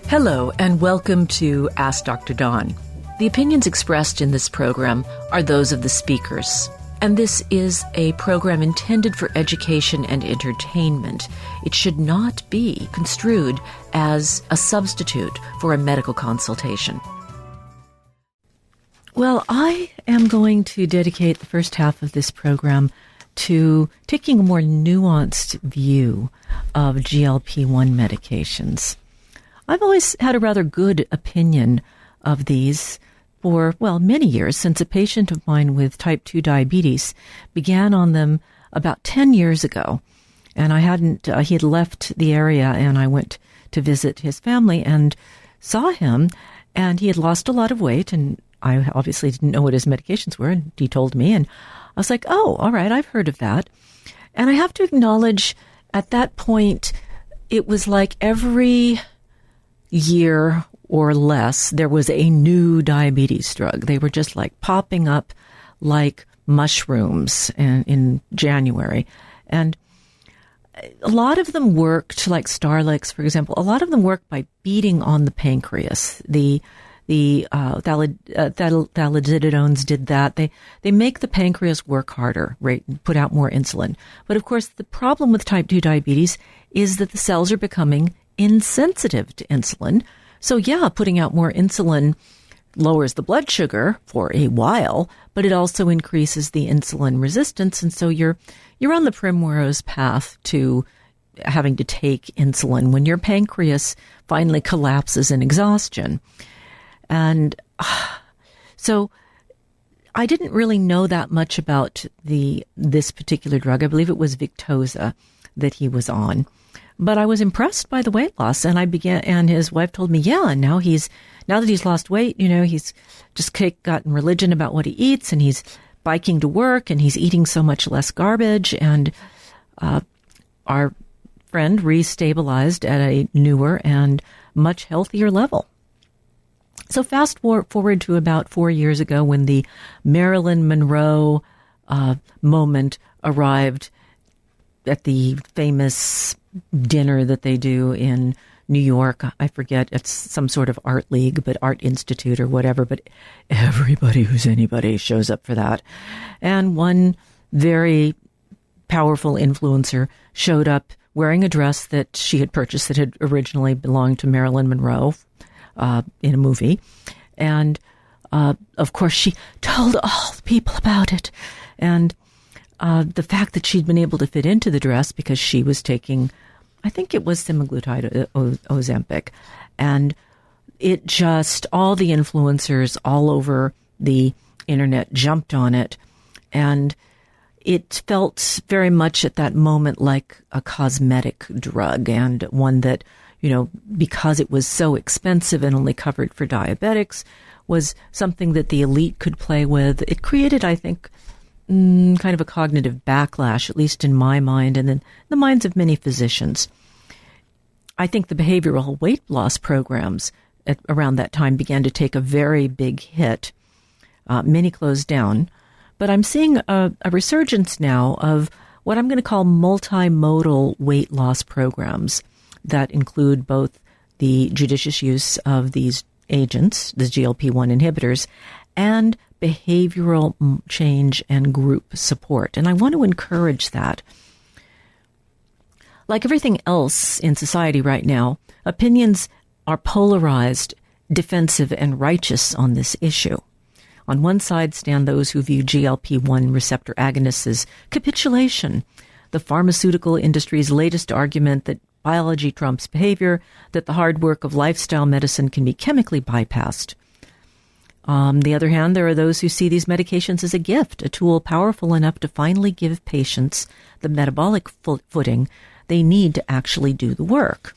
Hello, and welcome to Ask Dr. Dawn. The opinions expressed in this program are those of the speakers, and this is a program intended for education and entertainment. It should not be construed as a substitute for a medical consultation. Well, I am going to dedicate the first half of this program to taking a more nuanced view of GLP-1 medications. I've always had a rather good opinion of these for, many years, since a patient of mine with type 2 diabetes began on them about 10 years ago. And he had left the area, and I went to visit his family and saw him, and he had lost a lot of weight, and I obviously didn't know what his medications were, and he told me, and I was like, oh, all right, I've heard of that. And I have to acknowledge, at that point, it was like every year or less, there was a new diabetes drug. They were just like popping up like mushrooms in January. And a lot of them worked, like Starlix, for example, a lot of them worked by beating on the pancreas. The thalidones did that. They make the pancreas work harder, right, and put out more insulin. But of course, the problem with type 2 diabetes is that the cells are becoming insensitive to insulin. So putting out more insulin lowers the blood sugar for a while, but it also increases the insulin resistance. And so you're on the primrose path to having to take insulin when your pancreas finally collapses in exhaustion. And so I didn't really know that much about this particular drug. I believe it was Victoza that he was on. But I was impressed by the weight loss, and his wife told me, now that he's lost weight, he's just gotten religion about what he eats, and he's biking to work, and he's eating so much less garbage, and our friend restabilized at a newer and much healthier level. So fast forward to about 4 years ago when the Marilyn Monroe moment arrived at the famous dinner that they do in New York. I forget, it's some sort of art league, but Art Institute or whatever, but everybody who's anybody shows up for that. And one very powerful influencer showed up wearing a dress that she had purchased that had originally belonged to Marilyn Monroe in a movie. And of course, she told all the people about it. And the fact that she'd been able to fit into the dress because she was taking, I think it was semaglutide, Ozempic, and it just, all the influencers all over the internet jumped on it, and it felt very much at that moment like a cosmetic drug, and one that, because it was so expensive and only covered for diabetics, was something that the elite could play with. It created, I think, kind of a cognitive backlash, at least in my mind and in the minds of many physicians. I think the behavioral weight loss programs around that time began to take a very big hit. Many closed down. But I'm seeing a resurgence now of what I'm going to call multimodal weight loss programs that include both the judicious use of these agents, the GLP-1 inhibitors, and behavioral change and group support. And I want to encourage that. Like everything else in society right now, opinions are polarized, defensive, and righteous on this issue. On one side stand those who view GLP-1 receptor agonists as capitulation, the pharmaceutical industry's latest argument that biology trumps behavior, that the hard work of lifestyle medicine can be chemically bypassed. On the other hand, there are those who see these medications as a gift, a tool powerful enough to finally give patients the metabolic footing they need to actually do the work.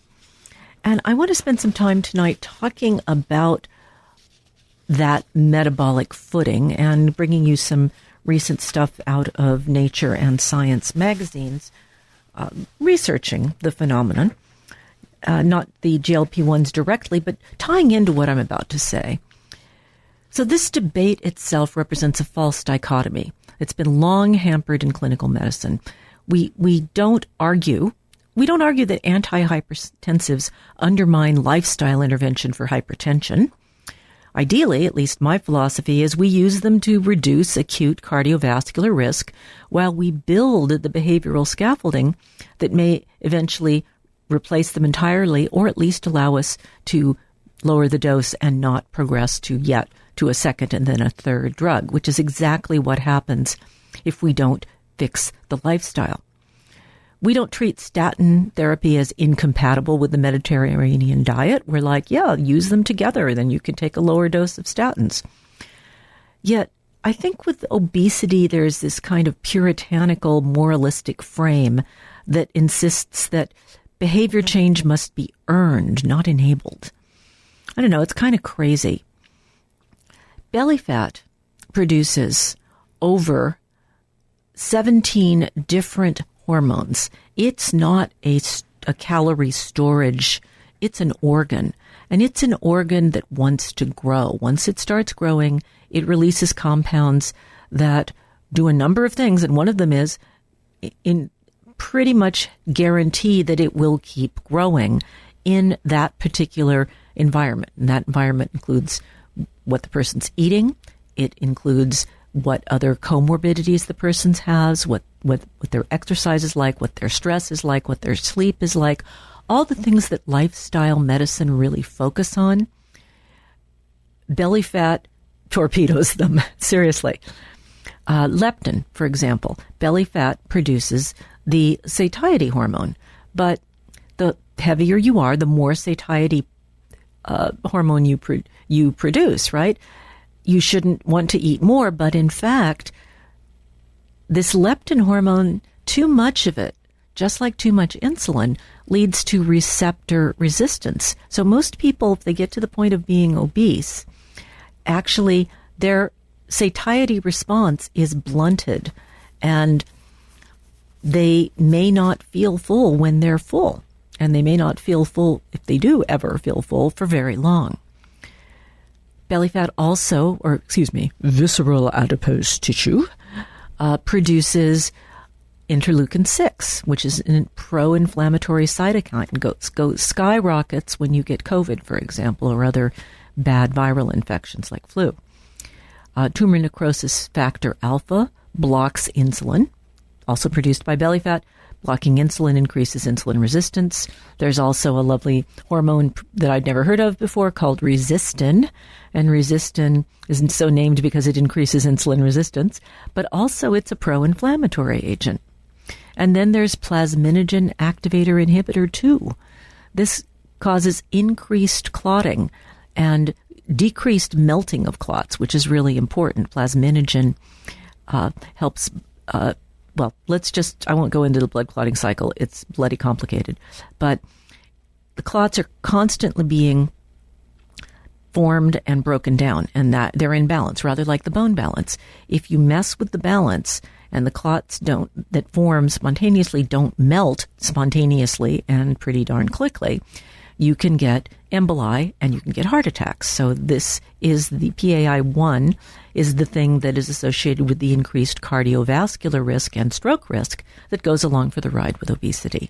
And I want to spend some time tonight talking about that metabolic footing and bringing you some recent stuff out of Nature and Science magazines researching the phenomenon, not the GLP-1s directly, but tying into what I'm about to say. So this debate itself represents a false dichotomy. It's been long hampered in clinical medicine. We don't argue We don't argue that antihypertensives undermine lifestyle intervention for hypertension. Ideally, at least my philosophy is we use them to reduce acute cardiovascular risk while we build the behavioral scaffolding that may eventually replace them entirely, or at least allow us to lower the dose and not progress to a second and then a third drug, which is exactly what happens if we don't fix the lifestyle. We don't treat statin therapy as incompatible with the Mediterranean diet. We're like, yeah, use them together, then you can take a lower dose of statins. Yet, I think with obesity, there's this kind of puritanical, moralistic frame that insists that behavior change must be earned, not enabled. I don't know, it's kind of crazy. Belly fat produces over 17 different hormones. It's not a calorie storage. It's an organ. And it's an organ that wants to grow. Once it starts growing, it releases compounds that do a number of things. And one of them is in pretty much guarantee that it will keep growing in that particular environment. And that environment includes what the person's eating. It includes what other comorbidities the person has, what their exercise is like, what their stress is like, what their sleep is like, all the things that lifestyle medicine really focus on. Belly fat torpedoes them, seriously. Leptin, for example. Belly fat produces the satiety hormone, but the heavier you are, the more satiety hormone you produce, right? You shouldn't want to eat more, but in fact, this leptin hormone, too much of it, just like too much insulin, leads to receptor resistance. So most people, if they get to the point of being obese, actually their satiety response is blunted, and they may not feel full when they're full, and they may not feel full, if they do ever feel full, for very long. Belly fat also, visceral adipose tissue, produces interleukin-6, which is a pro-inflammatory cytokine. Goes skyrockets when you get COVID, for example, or other bad viral infections like flu. Tumor necrosis factor alpha blocks insulin, also produced by belly fat. Blocking insulin increases insulin resistance. There's also a lovely hormone that I'd never heard of before called resistin. And resistin isn't so named because it increases insulin resistance, but also it's a pro-inflammatory agent. And then there's plasminogen activator inhibitor 2. This causes increased clotting and decreased melting of clots, which is really important. Plasminogen helps... I won't go into the blood clotting cycle. It's bloody complicated. But the clots are constantly being formed and broken down, and that they're in balance, rather like the bone balance. If you mess with the balance and the clots that form spontaneously don't melt spontaneously and pretty darn quickly, you can get emboli and you can get heart attacks. So this is the PAI-1 is the thing that is associated with the increased cardiovascular risk and stroke risk that goes along for the ride with obesity.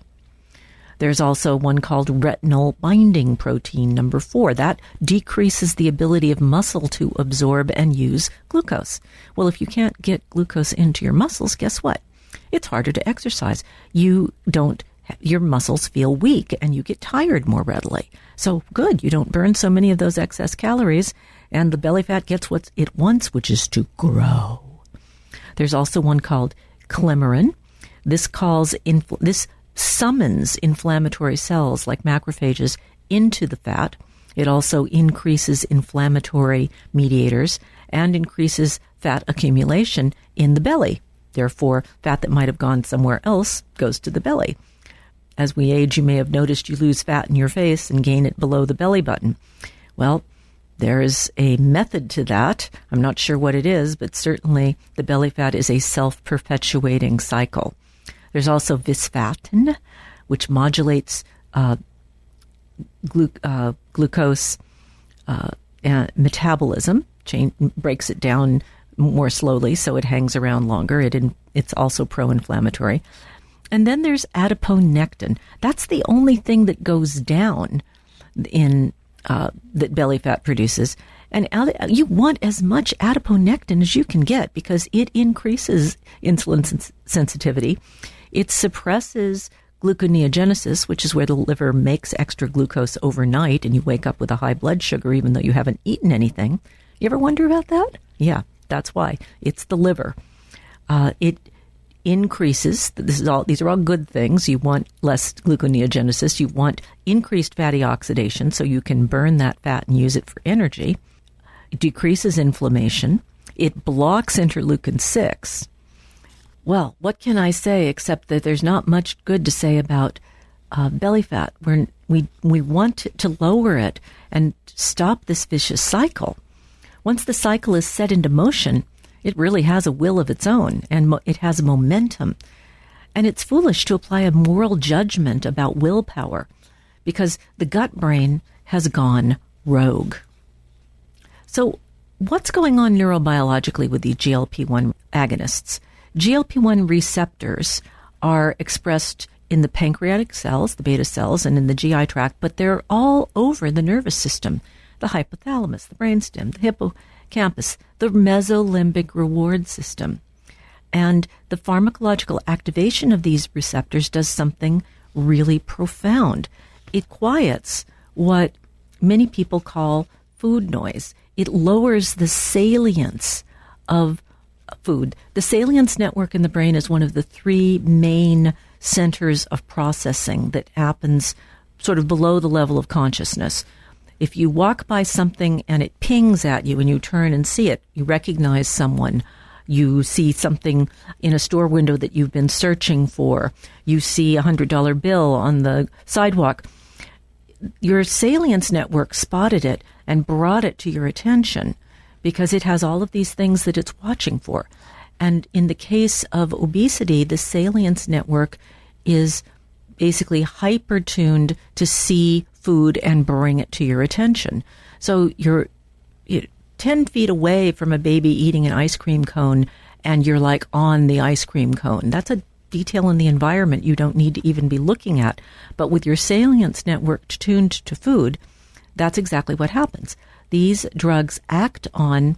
There's also one called retinol-binding protein number 4. That decreases the ability of muscle to absorb and use glucose. Well, if you can't get glucose into your muscles, guess what? It's harder to exercise. Your muscles feel weak and you get tired more readily. So good, you don't burn so many of those excess calories, and the belly fat gets what it wants, which is to grow. There's also one called Clemerin. This summons inflammatory cells like macrophages into the fat. It also increases inflammatory mediators and increases fat accumulation in the belly. Therefore, fat that might have gone somewhere else goes to the belly. As we age, you may have noticed you lose fat in your face and gain it below the belly button. Well, there is a method to that. I'm not sure what it is, but certainly the belly fat is a self-perpetuating cycle. There's also visfatin, which modulates glucose metabolism, breaks it down more slowly so it hangs around longer. It's also pro-inflammatory. And then there's adiponectin. That's the only thing that goes down in that belly fat produces. And you want as much adiponectin as you can get because it increases insulin sensitivity. It suppresses gluconeogenesis, which is where the liver makes extra glucose overnight and you wake up with a high blood sugar even though you haven't eaten anything. You ever wonder about that? Yeah, that's why. It's the liver. It increases, these are all good things. You want less gluconeogenesis. You want increased fatty oxidation so you can burn that fat and use it for energy. It decreases inflammation. It blocks interleukin-6. Well, what can I say except that there's not much good to say about belly fat. We want to lower it and stop this vicious cycle. Once the cycle is set into motion, it really has a will of its own, and it has momentum. And it's foolish to apply a moral judgment about willpower because the gut brain has gone rogue. So what's going on neurobiologically with the GLP-1 agonists? GLP-1 receptors are expressed in the pancreatic cells, the beta cells, and in the GI tract, but they're all over the nervous system, the hypothalamus, the brainstem, the hippocampus, the mesolimbic reward system. And the pharmacological activation of these receptors does something really profound. It quiets what many people call food noise. It lowers the salience of food. The salience network in the brain is one of the three main centers of processing that happens sort of below the level of consciousness. If you walk by something and it pings at you and you turn and see it, you recognize someone. You see something in a store window that you've been searching for. You see a $100 bill on the sidewalk. Your salience network spotted it and brought it to your attention because it has all of these things that it's watching for. And in the case of obesity, the salience network is basically hyper-tuned to see food and bring it to your attention. So you're 10 feet away from a baby eating an ice cream cone and you're like on the ice cream cone. That's a detail in the environment you don't need to even be looking at. But with your salience network tuned to food, that's exactly what happens. These drugs act on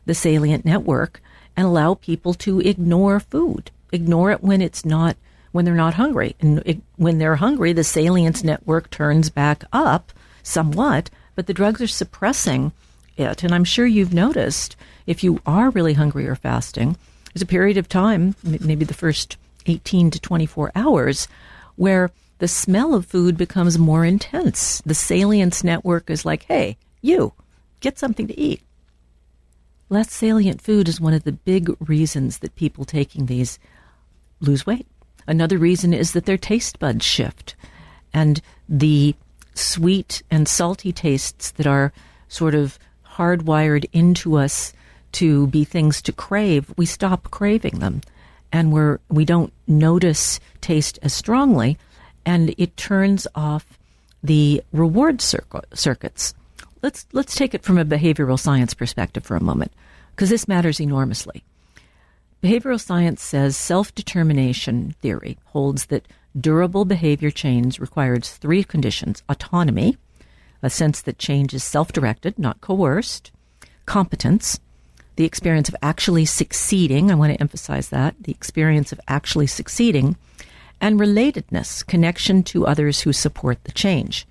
the salient network and allow people to ignore food, ignore it when they're not hungry. And when they're hungry, the salience network turns back up somewhat, but the drugs are suppressing it. And I'm sure you've noticed if you are really hungry or fasting, there's a period of time, maybe the first 18 to 24 hours, where the smell of food becomes more intense. The salience network is like, hey, you, get something to eat. Less salient food is one of the big reasons that people taking these lose weight. Another reason is that their taste buds shift. And the sweet and salty tastes that are sort of hardwired into us to be things to crave, we stop craving them. And we don't notice taste as strongly, and it turns off the reward circuits. Let's take it from a behavioral science perspective for a moment, because this matters enormously. Behavioral science says self-determination theory holds that durable behavior change requires three conditions: autonomy, a sense that change is self-directed, not coerced; competence, the experience of actually succeeding, I want to emphasize that, the experience of actually succeeding; and relatedness, connection to others who support the change.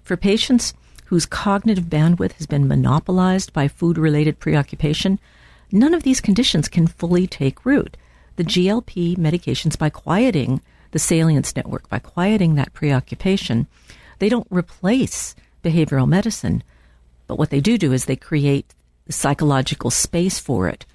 For patients whose cognitive bandwidth has been monopolized by food-related preoccupation, none of these conditions can fully take root. The GLP medications, by quieting the salience network, by quieting that preoccupation, they don't replace behavioral medicine, but what they do is they create the psychological space for it,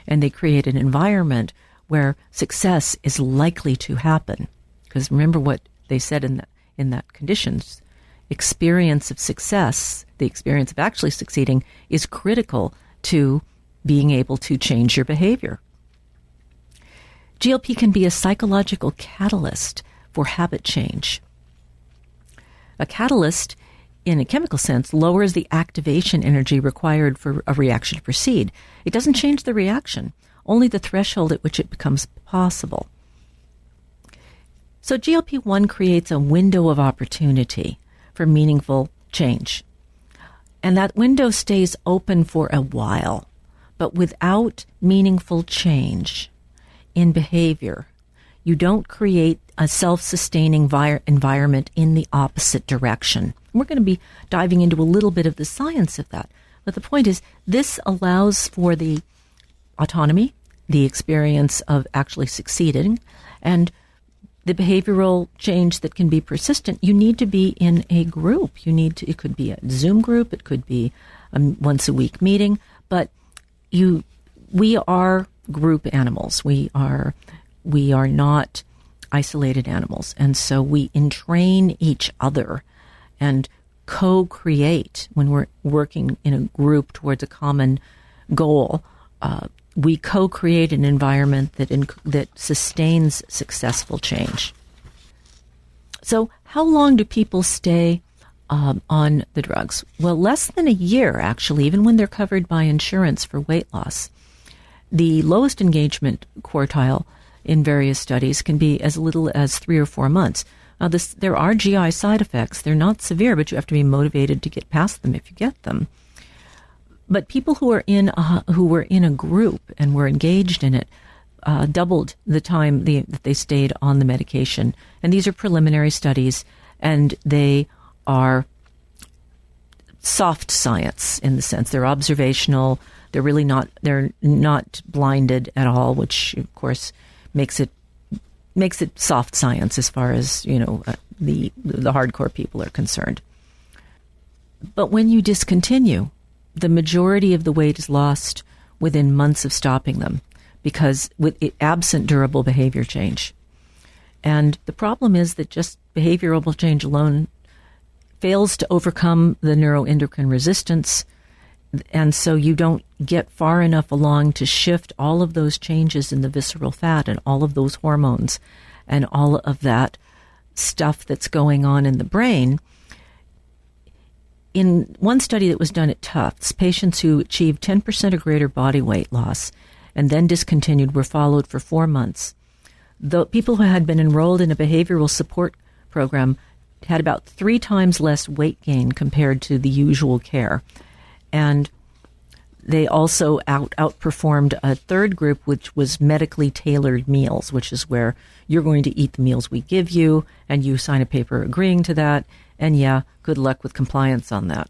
and they create an environment where success is likely to happen. Because remember what they said in that conditions, experience of success, the experience of actually succeeding, is critical to being able to change your behavior. GLP can be a psychological catalyst for habit change. A catalyst, in a chemical sense, lowers the activation energy required for a reaction to proceed. It doesn't change the reaction, only the threshold at which it becomes possible. So GLP-1 creates a window of opportunity for meaningful change. And that window stays open for a while. But without meaningful change in behavior, you don't create a self-sustaining environment in the opposite direction. We're going to be diving into a little bit of the science of that. But the point is, this allows for the autonomy, the experience of actually succeeding, and the behavioral change that can be persistent. You need to be in a group. It could be a Zoom group, it could be a once a week meeting, but we are group animals. We are not isolated animals. And so we entrain each other and co-create when we're working in a group towards a common goal. We co-create an environment that sustains successful change. So how long do people stay on the drugs? Well, less than a year, actually, even when they're covered by insurance for weight loss. The lowest engagement quartile in various studies can be as little as 3 or 4 months. Now, there are GI side effects. They're not severe, but you have to be motivated to get past them if you get them. But people who were in a group and were engaged in it doubled the time that they stayed on the medication. And these are preliminary studies, and they are soft science in the sense they're observational. They're not blinded at all, which of course makes it soft science as far as the hardcore people are concerned. But when you discontinue, the majority of the weight is lost within months of stopping them, because absent durable behavior change. And the problem is that just behavioral change alone fails to overcome the neuroendocrine resistance, and so you don't get far enough along to shift all of those changes in the visceral fat and all of those hormones and all of that stuff that's going on in the brain. In one study that was done at Tufts, patients who achieved 10% or greater body weight loss and then discontinued were followed for 4 months. The people who had been enrolled in a behavioral support program had about 3 times less weight gain compared to the usual care. And they also outperformed a third group, which was medically tailored meals, which is where you're going to eat the meals we give you, and you sign a paper agreeing to that. And yeah, good luck with compliance on that.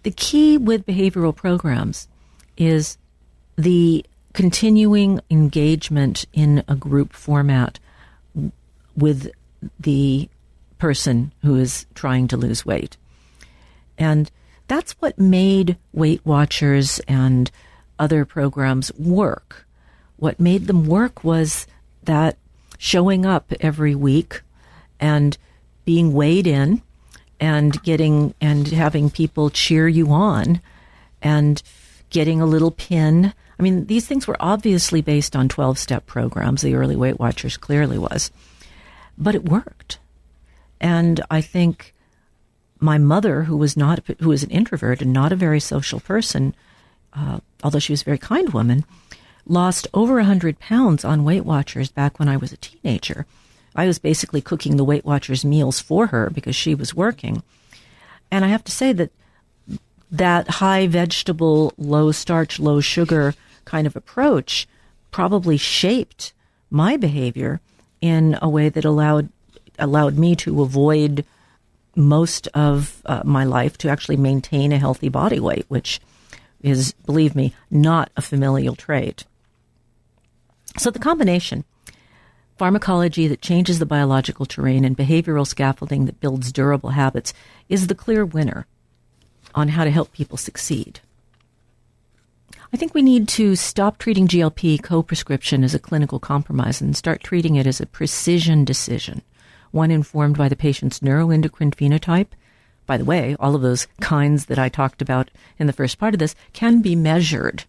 The key with behavioral programs is the continuing engagement in a group format with the person who is trying to lose weight. And that's what made Weight Watchers and other programs work. What made them work was that showing up every week and being weighed in and having people cheer you on and getting a little pin. I mean, these things were obviously based on 12-step programs. The early Weight Watchers clearly was. But it worked. And I think my mother, who was an introvert and not a very social person, although she was a very kind woman, lost over 100 pounds on Weight Watchers back when I was a teenager. I was basically cooking the Weight Watchers meals for her because she was working. And I have to say that high vegetable, low starch, low sugar kind of approach probably shaped my behavior in a way that allowed me to avoid most of my life, to actually maintain a healthy body weight, which is, believe me, not a familial trait. So the combination, pharmacology that changes the biological terrain and behavioral scaffolding that builds durable habits, is the clear winner on how to help people succeed. I think we need to stop treating GLP co-prescription as a clinical compromise and start treating it as a precision decision, one informed by the patient's neuroendocrine phenotype. By the way, all of those kinds that I talked about in the first part of this can be measured.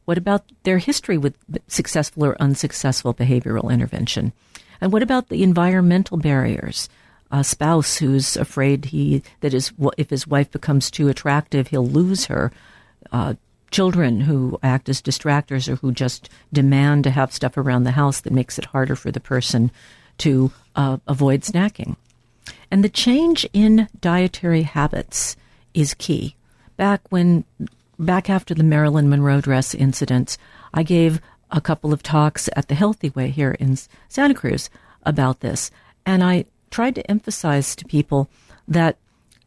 What about their history with successful or unsuccessful behavioral intervention? And what about the environmental barriers? A spouse who's afraid if his wife becomes too attractive, he'll lose her. Children who act as distractors or who just demand to have stuff around the house that makes it harder for the person to avoid snacking. And the change in dietary habits is key. Back after the Marilyn Monroe dress incidents, I gave a couple of talks at the Healthy Way here in Santa Cruz about this. And I tried to emphasize to people that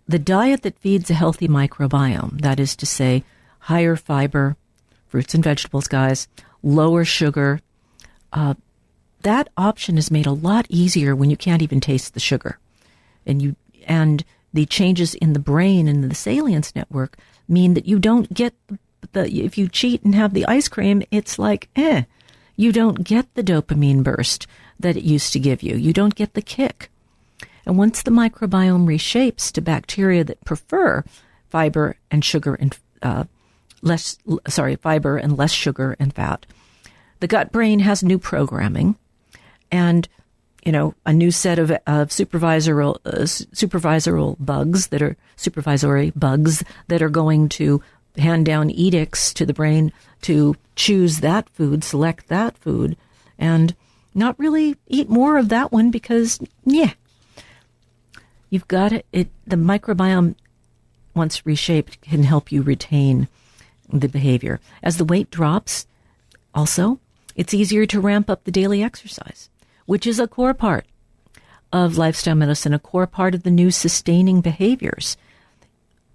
the diet that feeds a healthy microbiome, that is to say, higher fiber, fruits and vegetables, guys, lower sugar, that option is made a lot easier when you can't even taste the sugar. And the changes in the brain and the salience network mean that you don't get if you cheat and have the ice cream, it's like, you don't get the dopamine burst that it used to give you. You don't get the kick. And once the microbiome reshapes to bacteria that prefer fiber and sugar and fiber and less sugar and fat, the gut brain has new programming and, a new set of supervisory bugs that are going to hand down edicts to the brain to choose that food, select that food, and not really eat more of that one because, you've got it. The microbiome, once reshaped, can help you retain the behavior. As the weight drops, also, it's easier to ramp up the daily exercise, which is a core part of lifestyle medicine, a core part of the new sustaining behaviors.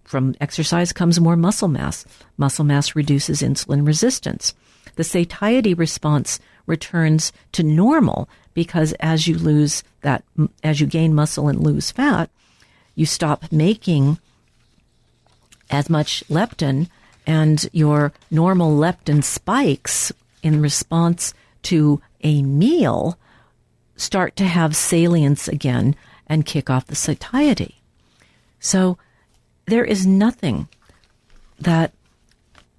From exercise comes more muscle mass. Muscle mass reduces insulin resistance. The satiety response returns to normal because as you gain muscle and lose fat, you stop making as much leptin, and your normal leptin spikes in response to a meal start to have salience again and kick off the satiety. So there is nothing that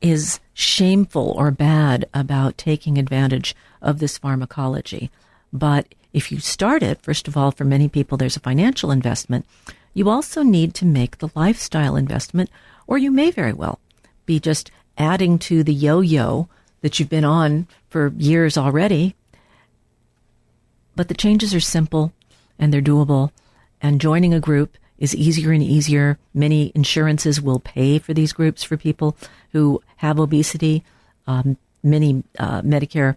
is shameful or bad about taking advantage of this pharmacology. But if you start it, first of all, for many people, there's a financial investment. You also need to make the lifestyle investment, or you may very well be just adding to the yo-yo that you've been on for years already. But the changes are simple and they're doable, and joining a group is easier and easier. Many insurances will pay for these groups for people who have obesity. Many Medicare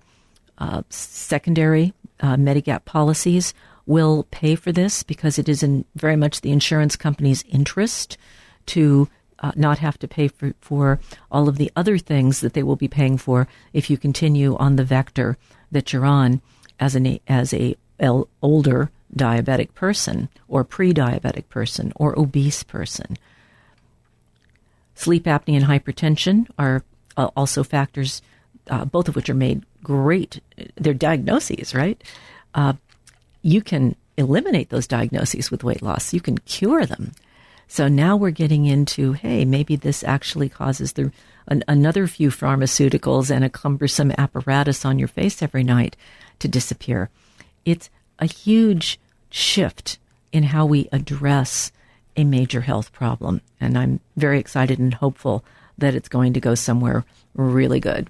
secondary Medigap policies will pay for this because it is in very much the insurance company's interest to not have to pay for all of the other things that they will be paying for if you continue on the vector that you're on as a older diabetic person or pre-diabetic person or obese person. Sleep apnea and hypertension are also factors, both of which are made great. They're diagnoses, right? You can eliminate those diagnoses with weight loss. You can cure them. So now we're getting into, hey, maybe this actually causes another few pharmaceuticals and a cumbersome apparatus on your face every night to disappear. It's a huge shift in how we address a major health problem. And I'm very excited and hopeful that it's going to go somewhere really good.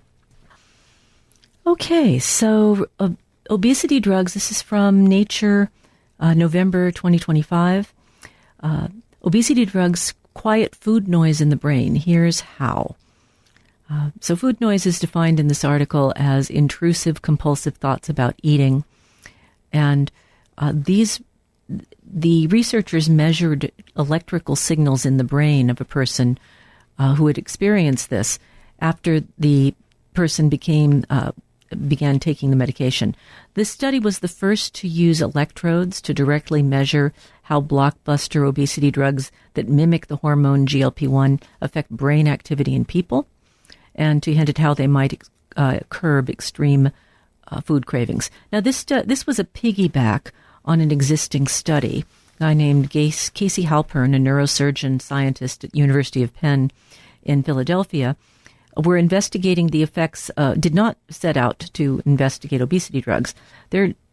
Okay, so obesity drugs, this is from Nature, November 2025. Obesity drugs quiet food noise in the brain. Here's how. So food noise is defined in this article as intrusive, compulsive thoughts about eating. And the researchers measured electrical signals in the brain of a person who had experienced this after the person began taking the medication. This study was the first to use electrodes to directly measure how blockbuster obesity drugs that mimic the hormone GLP-1 affect brain activity in people, and to hint at how they might curb extreme food cravings. Now, this was a piggyback on an existing study. A guy named Casey Halpern, a neurosurgeon scientist at University of Penn in Philadelphia, were investigating the effects, did not set out to investigate obesity drugs.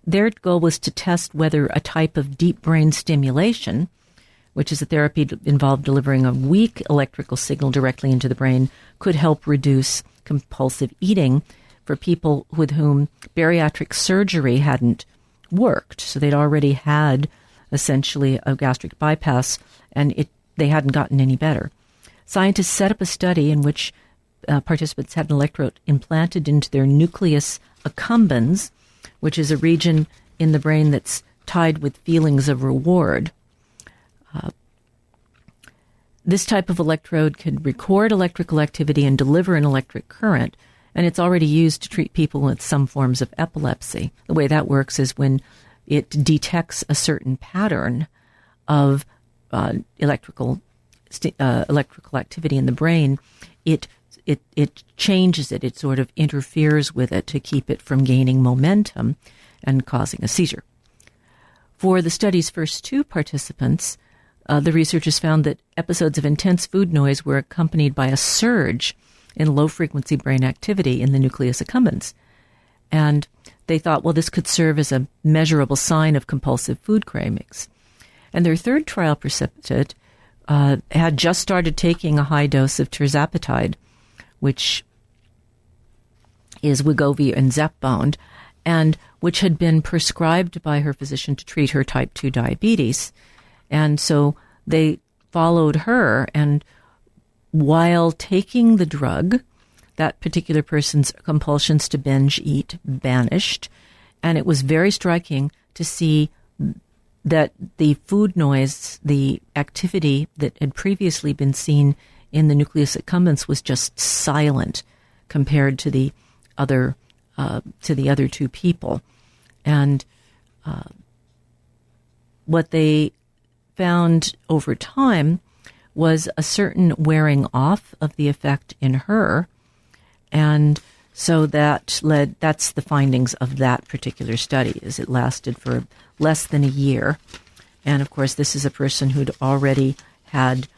Their goal was to test whether a type of deep brain stimulation, which is a therapy involved delivering a weak electrical signal directly into the brain, could help reduce compulsive eating for people with whom bariatric surgery hadn't worked. So they'd already had essentially a gastric bypass, and they hadn't gotten any better. Scientists set up a study in which participants had an electrode implanted into their nucleus accumbens, which is a region in the brain that's tied with feelings of reward. This type of electrode could record electrical activity and deliver an electric current, and it's already used to treat people with some forms of epilepsy. The way that works is when it detects a certain pattern of electrical activity in the brain, it changes it. It sort of interferes with it to keep it from gaining momentum and causing a seizure. For the study's first 2 participants, the researchers found that episodes of intense food noise were accompanied by a surge in low-frequency brain activity in the nucleus accumbens. And they thought, well, this could serve as a measurable sign of compulsive food cravings. And their third trial participant had just started taking a high dose of tirzepatide, which is Wegovy and Zepbound, and which had been prescribed by her physician to treat her type 2 diabetes. And so they followed her, and while taking the drug, that particular person's compulsions to binge eat vanished. And it was very striking to see that the food noise, the activity that had previously been seen in the nucleus accumbens was just silent compared to the other 2 people. And what they found over time was a certain wearing off of the effect in her. And so that's the findings of that particular study, is it lasted for less than a year. And of course, this is a person who'd already had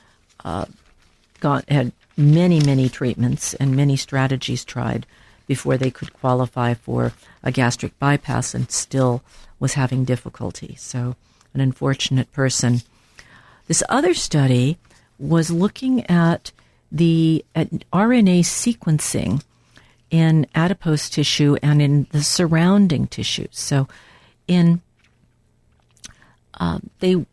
many, many treatments and many strategies tried before they could qualify for a gastric bypass, and still was having difficulty. So an unfortunate person. This other study was looking at the RNA sequencing in adipose tissue and in the surrounding tissues. So they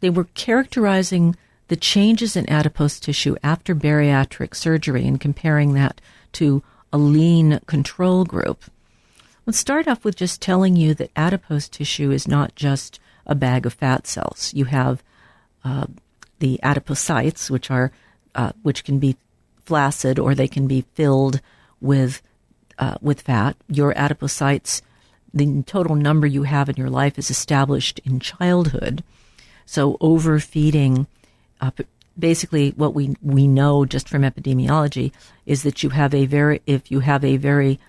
were characterizing the changes in adipose tissue after bariatric surgery and comparing that to a lean control group. Let's start off with just telling you that adipose tissue is not just a bag of fat cells. You have the adipocytes, which can be flaccid or they can be filled with fat. Your adipocytes, the total number you have in your life, is established in childhood. So overfeeding, basically what we know just from epidemiology is that if you have a very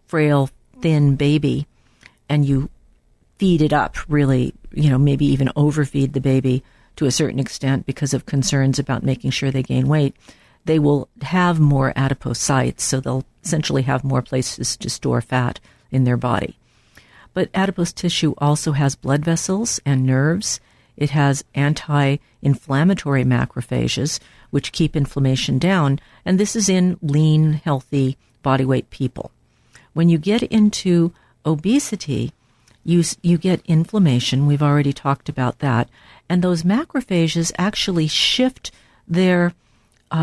frail, thin baby and you feed it up really, maybe even overfeed the baby to a certain extent because of concerns about making sure they gain weight, they will have more adipocytes, so they'll essentially have more places to store fat in their body. But adipose tissue also has blood vessels and nerves. It has anti-inflammatory macrophages, which keep inflammation down, and this is in lean, healthy, body weight people. When you get into obesity, you get inflammation. We've already talked about that. And those macrophages actually shift their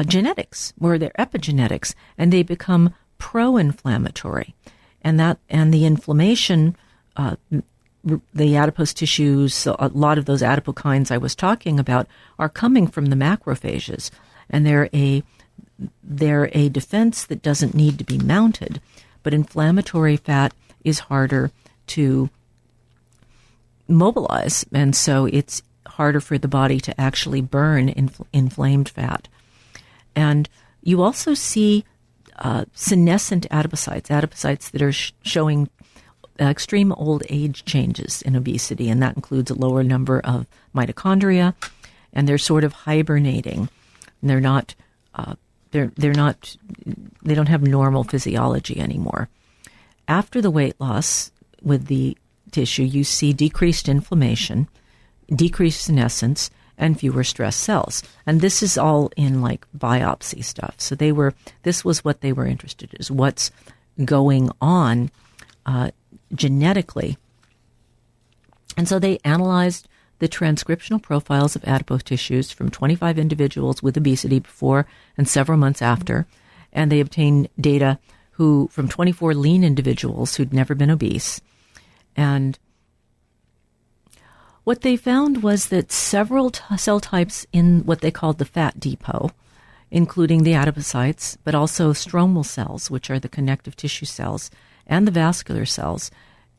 genetics or their epigenetics, and they become pro-inflammatory. And the inflammation, the adipose tissues, a lot of those adipokines I was talking about are coming from the macrophages, and they're a defense that doesn't need to be mounted. But inflammatory fat is harder to mobilize, and so it's harder for the body to actually burn inflamed fat. And you also see senescent adipocytes that are showing extreme old age changes in obesity, and that includes a lower number of mitochondria, and they're sort of hibernating. And they're not they don't have normal physiology anymore. After the weight loss with the tissue, you see decreased inflammation, decreased senescence, and fewer stress cells. And this is all in like biopsy stuff. So this was what they were interested in, is what's going on genetically And so they analyzed the transcriptional profiles of adipose tissues from 25 individuals with obesity before and several months after, and they obtained data from 24 lean individuals who'd never been obese. And what they found was that several cell types in what they called the fat depot, including the adipocytes, but also stromal cells, which are the connective tissue cells, and the vascular cells,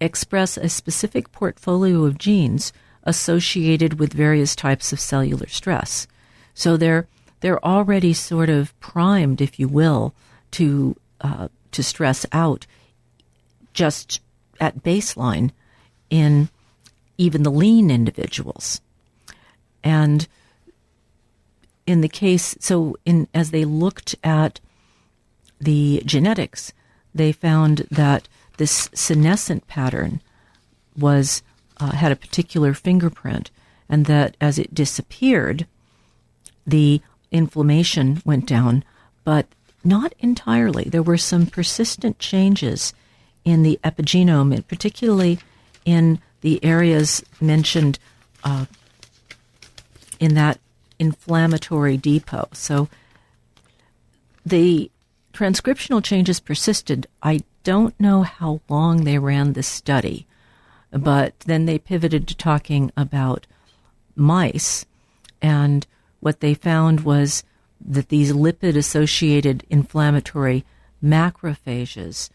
express a specific portfolio of genes associated with various types of cellular stress. So they're already sort of primed, if you will, to stress out just at baseline in even the lean individuals. And in the case, as they looked at the genetics, they found that this senescent pattern had a particular fingerprint, and that as it disappeared, the inflammation went down, but not entirely. There were some persistent changes in the epigenome, and particularly in the areas mentioned in that inflammatory depot. So the transcriptional changes persisted. I don't know how long they ran this study, but then they pivoted to talking about mice, and what they found was that these lipid-associated inflammatory macrophages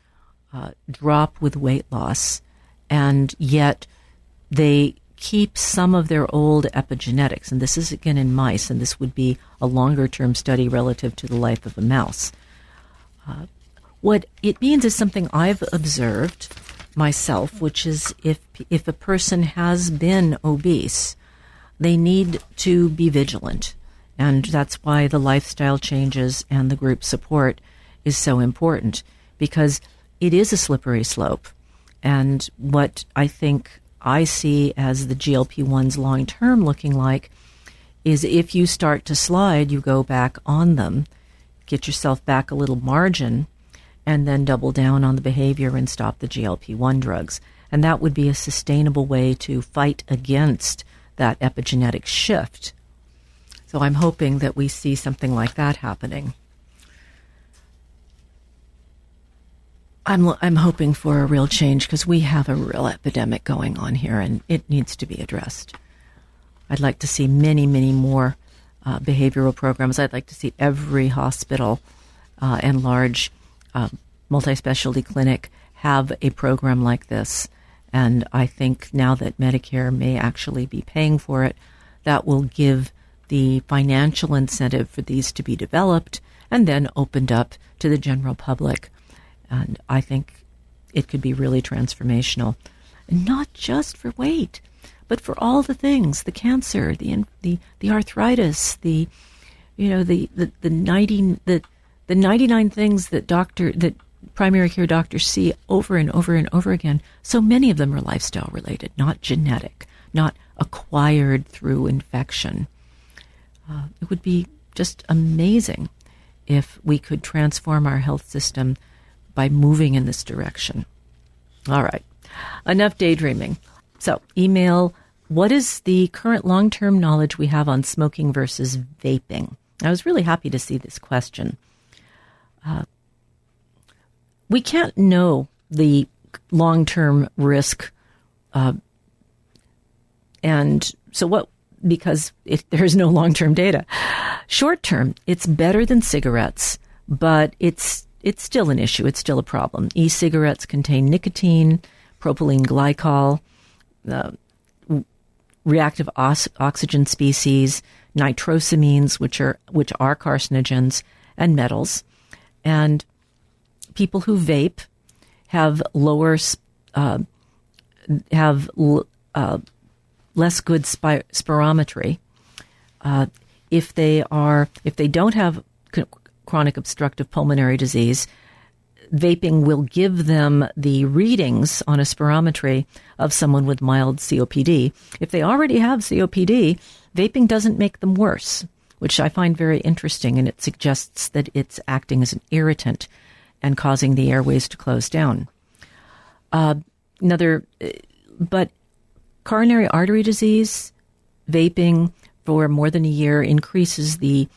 drop with weight loss, and yet they keep some of their old epigenetics. And this is, again, in mice, and this would be a longer-term study relative to the life of a mouse. What it means is something I've observed myself, which is if a person has been obese, they need to be vigilant. And that's why the lifestyle changes and the group support is so important, because it is a slippery slope. And what I think I see as the GLP-1s long-term looking like is if you start to slide, you go back on them, get yourself back a little margin, and then double down on the behavior and stop the GLP-1 drugs. And that would be a sustainable way to fight against that epigenetic shift. So I'm hoping that we see something like that happening. I'm hoping for a real change, because we have a real epidemic going on here, and it needs to be addressed. I'd like to see many, many more behavioral programs. I'd like to see every hospital and large multi-specialty clinic have a program like this. And I think now that Medicare may actually be paying for it, that will give the financial incentive for these to be developed and then opened up to the general public. And I think it could be really transformational, and not just for weight, but for all the things: the cancer, the arthritis, the 99 things that primary care doctors see over and over and over again. So many of them are lifestyle related, not genetic, not acquired through infection. It would be just amazing if we could transform our health system by moving in this direction. All right, enough daydreaming. So email, what is the current long-term knowledge we have on smoking versus vaping? I was really happy to see this question. We can't know the long-term risk, and so what? Because there's no long-term data. Short-term, it's better than cigarettes, but it's still an issue. It's still a problem. E-cigarettes contain nicotine, propylene glycol, reactive oxygen species, nitrosamines, which are carcinogens, and metals. And people who vape have less good spirometry. If they don't have chronic obstructive pulmonary disease, vaping will give them the readings on a spirometry of someone with mild COPD. If they already have COPD, vaping doesn't make them worse, which I find very interesting, and it suggests that it's acting as an irritant and causing the airways to close down. But Coronary artery disease, vaping for more than a year increases the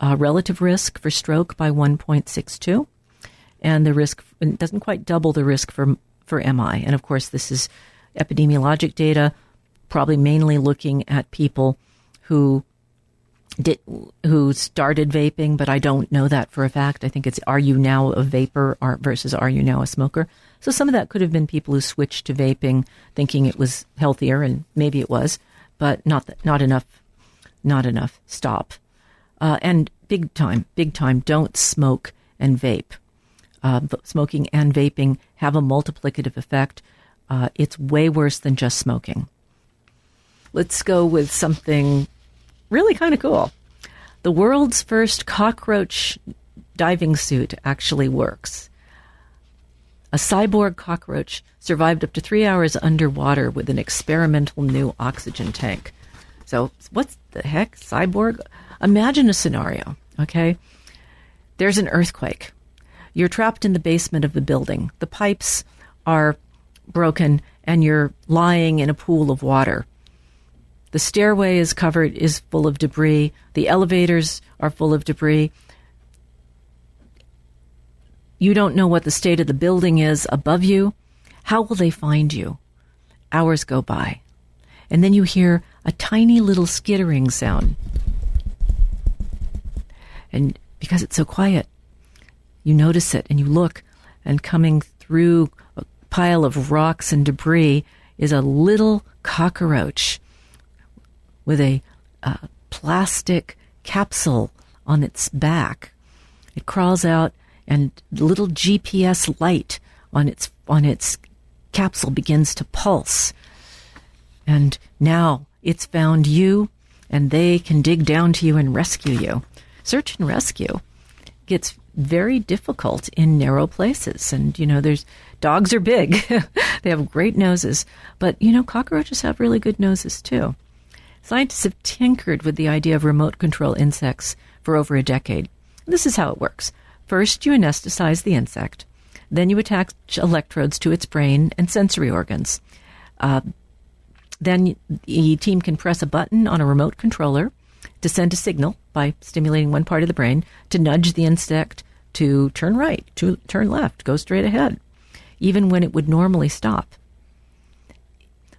relative risk for stroke by 1.62, and the risk it doesn't quite double the risk for MI. And of course, this is epidemiologic data, probably mainly looking at people who started vaping, but I don't know that for a fact. I think it's, are you now a vapor versus are you now a smoker? So some of that could have been people who switched to vaping thinking it was healthier, and maybe it was, but not enough. Stop. And big time, don't smoke and vape. Smoking and vaping have a multiplicative effect. It's way worse than just smoking. Let's go with something really kind of cool. The world's first cockroach diving suit actually works. A cyborg cockroach survived up to 3 hours underwater with an experimental new oxygen tank. So what's the heck? Cyborg? Imagine a scenario, okay? There's an earthquake. You're trapped in the basement of the building. The pipes are broken and you're lying in a pool of water. The stairway is full of debris. The elevators are full of debris. You don't know what the state of the building is above you. How will they find you? Hours go by. And then you hear a tiny little skittering sound. And because it's so quiet, you notice it and you look, and coming through a pile of rocks and debris is a little cockroach with a plastic capsule on its back. It crawls out, and the little GPS light on its capsule begins to pulse. And now it's found you, and they can dig down to you and rescue you. Search and rescue gets very difficult in narrow places. And, there's dogs are big. They have great noses. But, cockroaches have really good noses, too. Scientists have tinkered with the idea of remote control insects for over a decade. This is how it works. First, you anesthetize the insect. Then you attach electrodes to its brain and sensory organs. Then the team can press a button on a remote controller to send a signal by stimulating one part of the brain to nudge the insect to turn right, to turn left, go straight ahead, even when it would normally stop.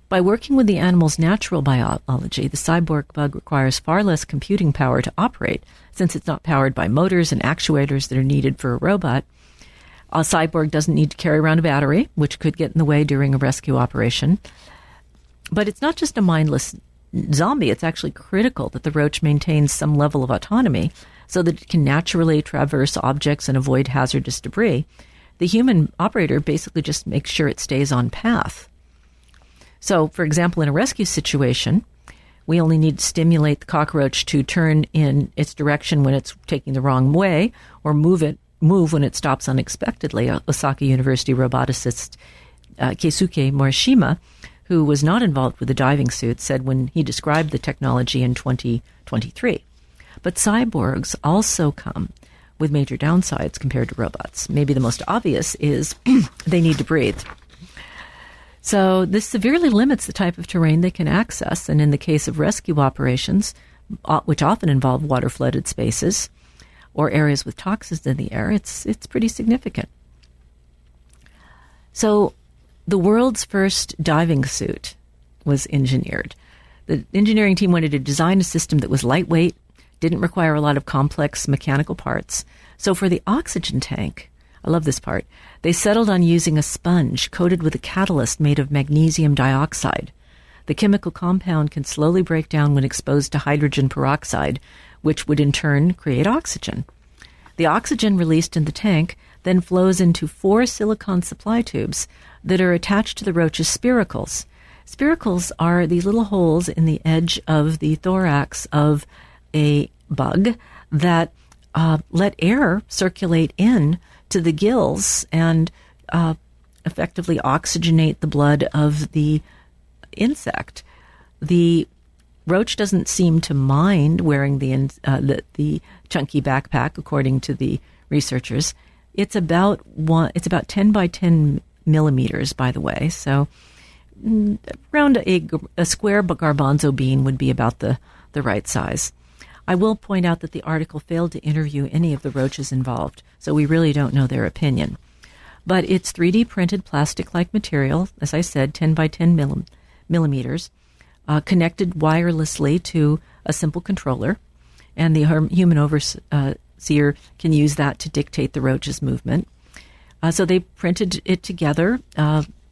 By working with the animal's natural biology, the cyborg bug requires far less computing power to operate, since it's not powered by motors and actuators that are needed for a robot. A cyborg doesn't need to carry around a battery, which could get in the way during a rescue operation. But it's not just a mindless zombie. It's actually critical that the roach maintains some level of autonomy so that it can naturally traverse objects and avoid hazardous debris. The human operator basically just makes sure it stays on path. So, for example, in a rescue situation, we only need to stimulate the cockroach to turn in its direction when it's taking the wrong way, or move when it stops unexpectedly. Osaka University roboticist Keisuke Morishima, who was not involved with the diving suit, said when he described the technology in 2023. But cyborgs also come with major downsides compared to robots. Maybe the most obvious is they need to breathe. So this severely limits the type of terrain they can access, and in the case of rescue operations, which often involve water-flooded spaces or areas with toxins in the air, it's pretty significant. So the world's first diving suit was engineered. The engineering team wanted to design a system that was lightweight, didn't require a lot of complex mechanical parts. So for the oxygen tank, I love this part, they settled on using a sponge coated with a catalyst made of magnesium dioxide. The chemical compound can slowly break down when exposed to hydrogen peroxide, which would in turn create oxygen. The oxygen released in the tank then flows into 4 silicone supply tubes that are attached to the roach's spiracles. Spiracles are these little holes in the edge of the thorax of a bug that let air circulate in to the gills and effectively oxygenate the blood of the insect. The roach doesn't seem to mind wearing the chunky backpack, according to the researchers. It's about 10 by 10 millimeters, by the way, so around a square garbanzo bean would be about the right size. I will point out that the article failed to interview any of the roaches involved, so we really don't know their opinion. But it's 3D printed plastic-like material, as I said, 10 by 10 millimeters, connected wirelessly to a simple controller, and the human overseer can use that to dictate the roach's movement. So they printed it together,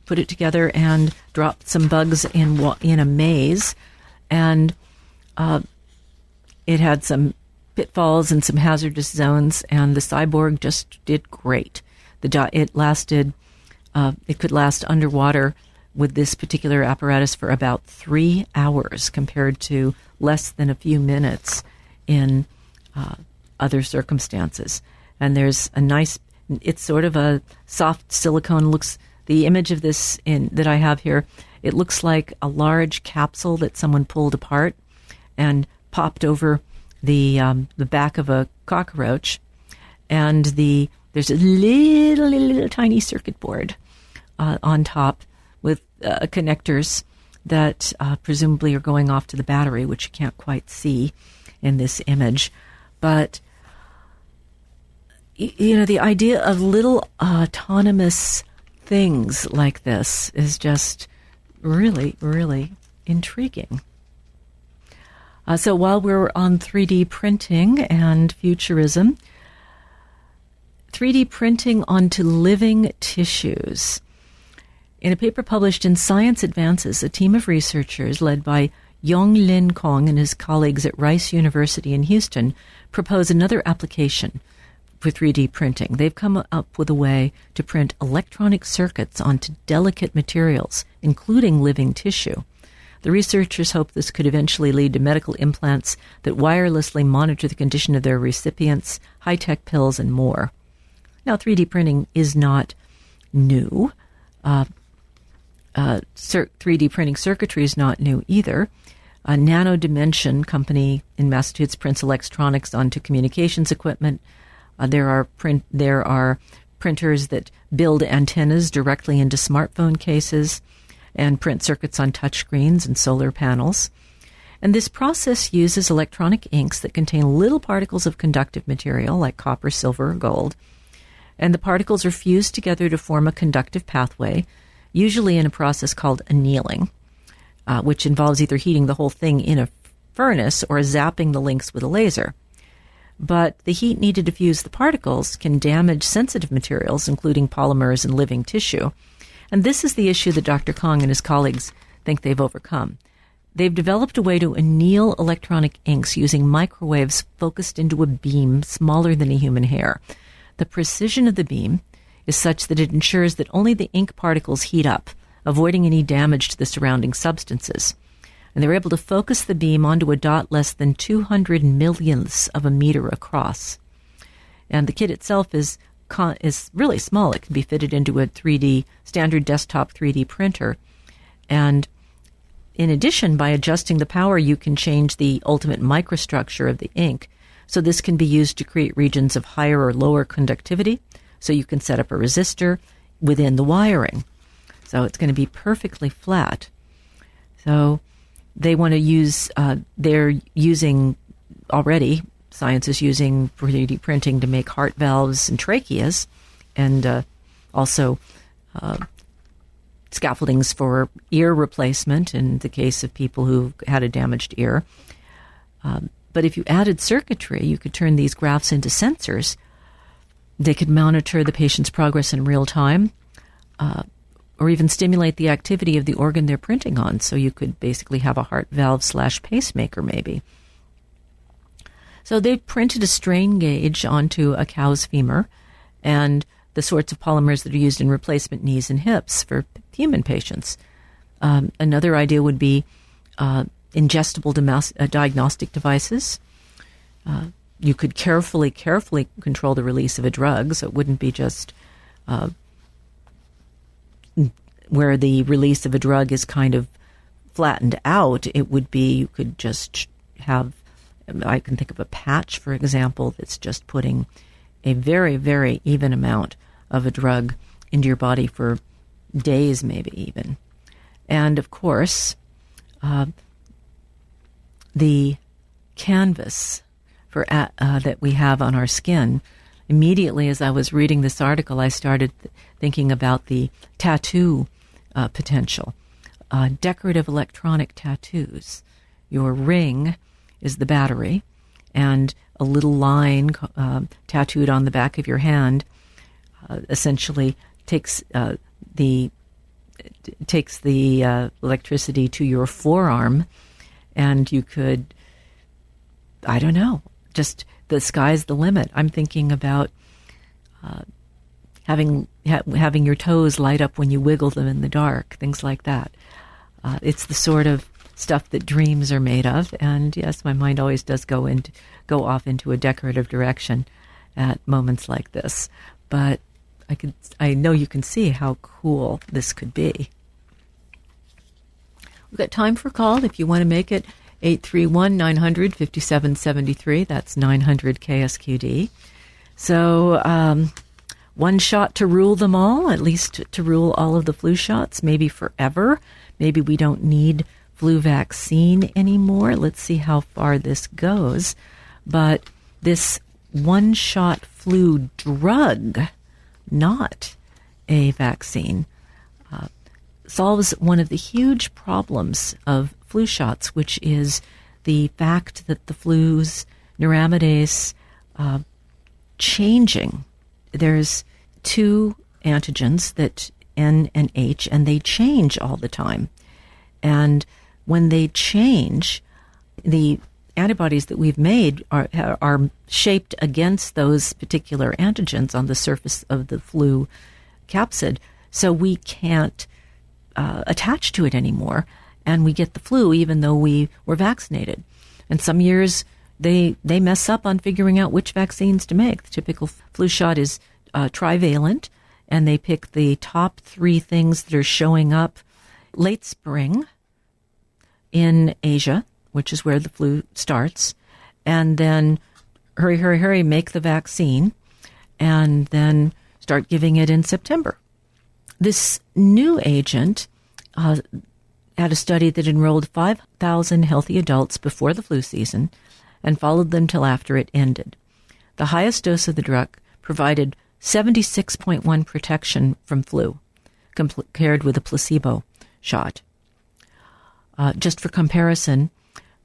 put it together, and dropped some bugs in a maze, and it had some pitfalls and some hazardous zones, and the Cyborg just did great. It could last underwater with this particular apparatus for about 3 hours compared to less than a few minutes in other circumstances. And there's a nice, it's sort of a soft silicone, the image of this that I have here, it looks like a large capsule that someone pulled apart and popped over the back of a cockroach, and there's a little tiny circuit board on top with connectors that presumably are going off to the battery, which you can't quite see in this image. But the idea of little autonomous things like this is just really, really intriguing. So while we're on 3D printing and futurism, 3D printing onto living tissues. In a paper published in Science Advances, a team of researchers led by Yong-Lin Kong and his colleagues at Rice University in Houston propose another application for 3D printing. They've come up with a way to print electronic circuits onto delicate materials, including living tissue. The researchers hope this could eventually lead to medical implants that wirelessly monitor the condition of their recipients, high-tech pills, and more. Now, 3D printing is not new. 3D printing circuitry is not new either. A Nano Dimension company in Massachusetts prints electronics onto communications equipment. There are printers that build antennas directly into smartphone cases and print circuits on touchscreens and solar panels. And this process uses electronic inks that contain little particles of conductive material like copper, silver, or gold. And the particles are fused together to form a conductive pathway, usually in a process called annealing, which involves either heating the whole thing in a furnace or zapping the links with a laser. But the heat needed to fuse the particles can damage sensitive materials, including polymers and living tissue. And this is the issue that Dr. Kong and his colleagues think they've overcome. They've developed a way to anneal electronic inks using microwaves focused into a beam smaller than a human hair. The precision of the beam is such that it ensures that only the ink particles heat up, avoiding any damage to the surrounding substances. And they're able to focus the beam onto a dot less than 200 millionths of a meter across. And the kit itself is really small. It can be fitted into a standard desktop 3D printer. And in addition, by adjusting the power, you can change the ultimate microstructure of the ink. So this can be used to create regions of higher or lower conductivity. So you can set up a resistor within the wiring. So it's going to be perfectly flat. So they want to use, they're using already, science is using 3D printing to make heart valves and tracheas, and also scaffoldings for ear replacement in the case of people who had a damaged ear. But if you added circuitry, you could turn these grafts into sensors. They could monitor the patient's progress in real time, or even stimulate the activity of the organ they're printing on. So you could basically have a heart valve / pacemaker maybe. So they printed a strain gauge onto a cow's femur and the sorts of polymers that are used in replacement knees and hips for human patients. Another idea would be ingestible diagnostic devices. You could carefully control the release of a drug, so it wouldn't be just where the release of a drug is kind of flattened out. It would be, you could just have, I can think of a patch, for example, that's just putting a very, very even amount of a drug into your body for days, maybe even. And of course, the canvas for that we have on our skin. Immediately as I was reading this article, I started thinking about the tattoo potential. Decorative electronic tattoos. Your ring is the battery, and a little line tattooed on the back of your hand essentially takes the electricity to your forearm, and you could, I don't know, just the sky's the limit. I'm thinking about having your toes light up when you wiggle them in the dark, things like that. It's the sort of stuff that dreams are made of, and yes, my mind always does go off into a decorative direction at moments like this. But I know you can see how cool this could be. We've got time for a call if you want to make it. 831-900-5773. That's 900 KSQD. So one shot to rule them all, at least to rule all of the flu shots, maybe forever. Maybe we don't need flu vaccine anymore. Let's see how far this goes. But this one-shot flu drug, not a vaccine, solves one of the huge problems of flu shots, which is the fact that the flu's neuraminidase changing. There's two antigens, that N and H, and they change all the time. And when they change, the antibodies that we've made are shaped against those particular antigens on the surface of the flu capsid, so we can't attach to it anymore, and we get the flu even though we were vaccinated. And some years they mess up on figuring out which vaccines to make. The typical flu shot is trivalent, and they pick the top three things that are showing up late spring in Asia, which is where the flu starts, and then hurry, make the vaccine, and then start giving it in September. This new agent had a study that enrolled 5,000 healthy adults before the flu season and followed them till after it ended. The highest dose of the drug provided 76.1 protection from flu, compared with a placebo shot. Just for comparison,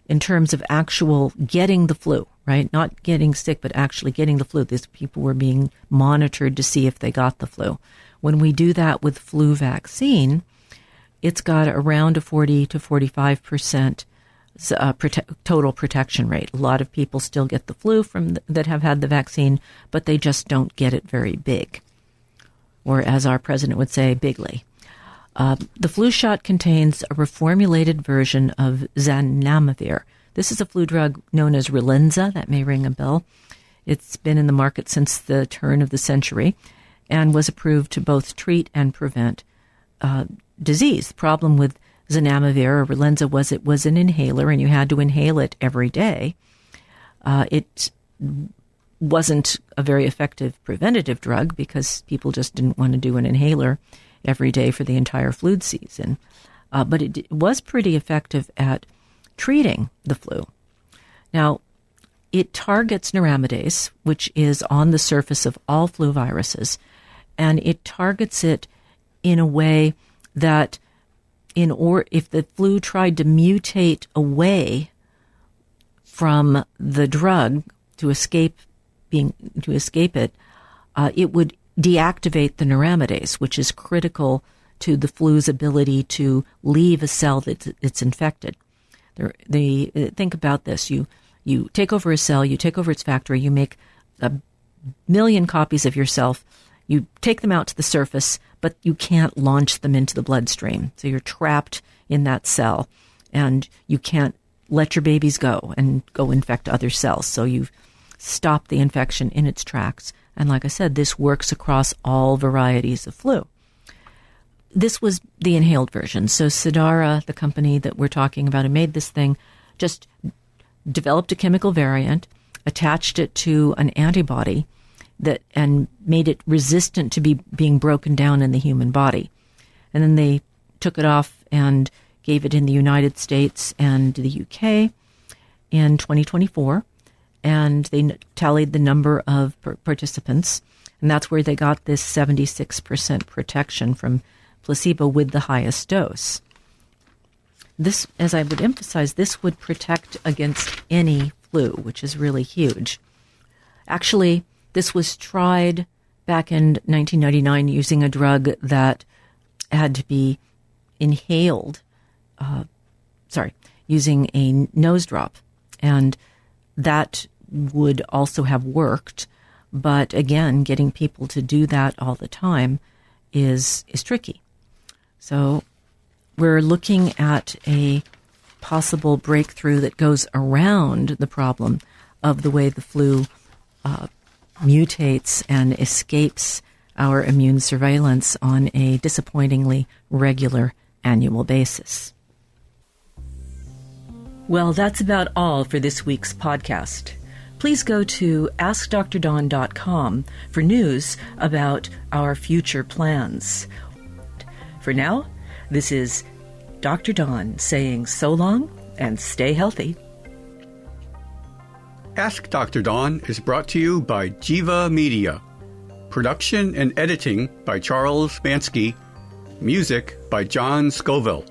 in terms of actual getting the flu, right? Not getting sick, but actually getting the flu. These people were being monitored to see if they got the flu. When we do that with flu vaccine, it's got around a 40 to 45% total protection rate. A lot of people still get the flu that have had the vaccine, but they just don't get it very big, or as our president would say, bigly. The flu shot contains a reformulated version of zanamivir. This is a flu drug known as Relenza. That may ring a bell. It's been in the market since the turn of the century and was approved to both treat and prevent disease. The problem with zanamivir or Relenza was it was an inhaler, and you had to inhale it every day. It wasn't a very effective preventative drug because people just didn't want to do an inhaler every day for the entire flu season. But it was pretty effective at treating the flu. Now, it targets neuraminidase, which is on the surface of all flu viruses, and it targets it in a way that if the flu tried to mutate away from the drug to escape it, it would deactivate the neuraminidase, which is critical to the flu's ability to leave a cell that it's infected. Think about this. You take over a cell, you take over its factory, you make 1 million copies of yourself, you take them out to the surface, but you can't launch them into the bloodstream. So you're trapped in that cell, and you can't let your babies go and go infect other cells. So you've stopped the infection in its tracks. And like I said, this works across all varieties of flu. This was the inhaled version. So Cidara, the company that we're talking about who made this thing, just developed a chemical variant, attached it to an antibody and made it resistant to being broken down in the human body. And then they took it off and gave it in the United States and the UK in 2024. And they tallied the number of participants, and that's where they got this 76% protection from placebo with the highest dose. This, as I would emphasize, this would protect against any flu, which is really huge. Actually, this was tried back in 1999 using a drug that had to be inhaled, using a nose drop. And that would also have worked. But again, getting people to do that all the time is tricky. So we're looking at a possible breakthrough that goes around the problem of the way the flu mutates and escapes our immune surveillance on a disappointingly regular annual basis. Well, that's about all for this week's podcast. Please go to AskDrDawn.com for news about our future plans. For now, this is Dr. Dawn saying so long and stay healthy. Ask Dr. Dawn is brought to you by Jiva Media. Production and editing by Charles Bansky. Music by John Scoville.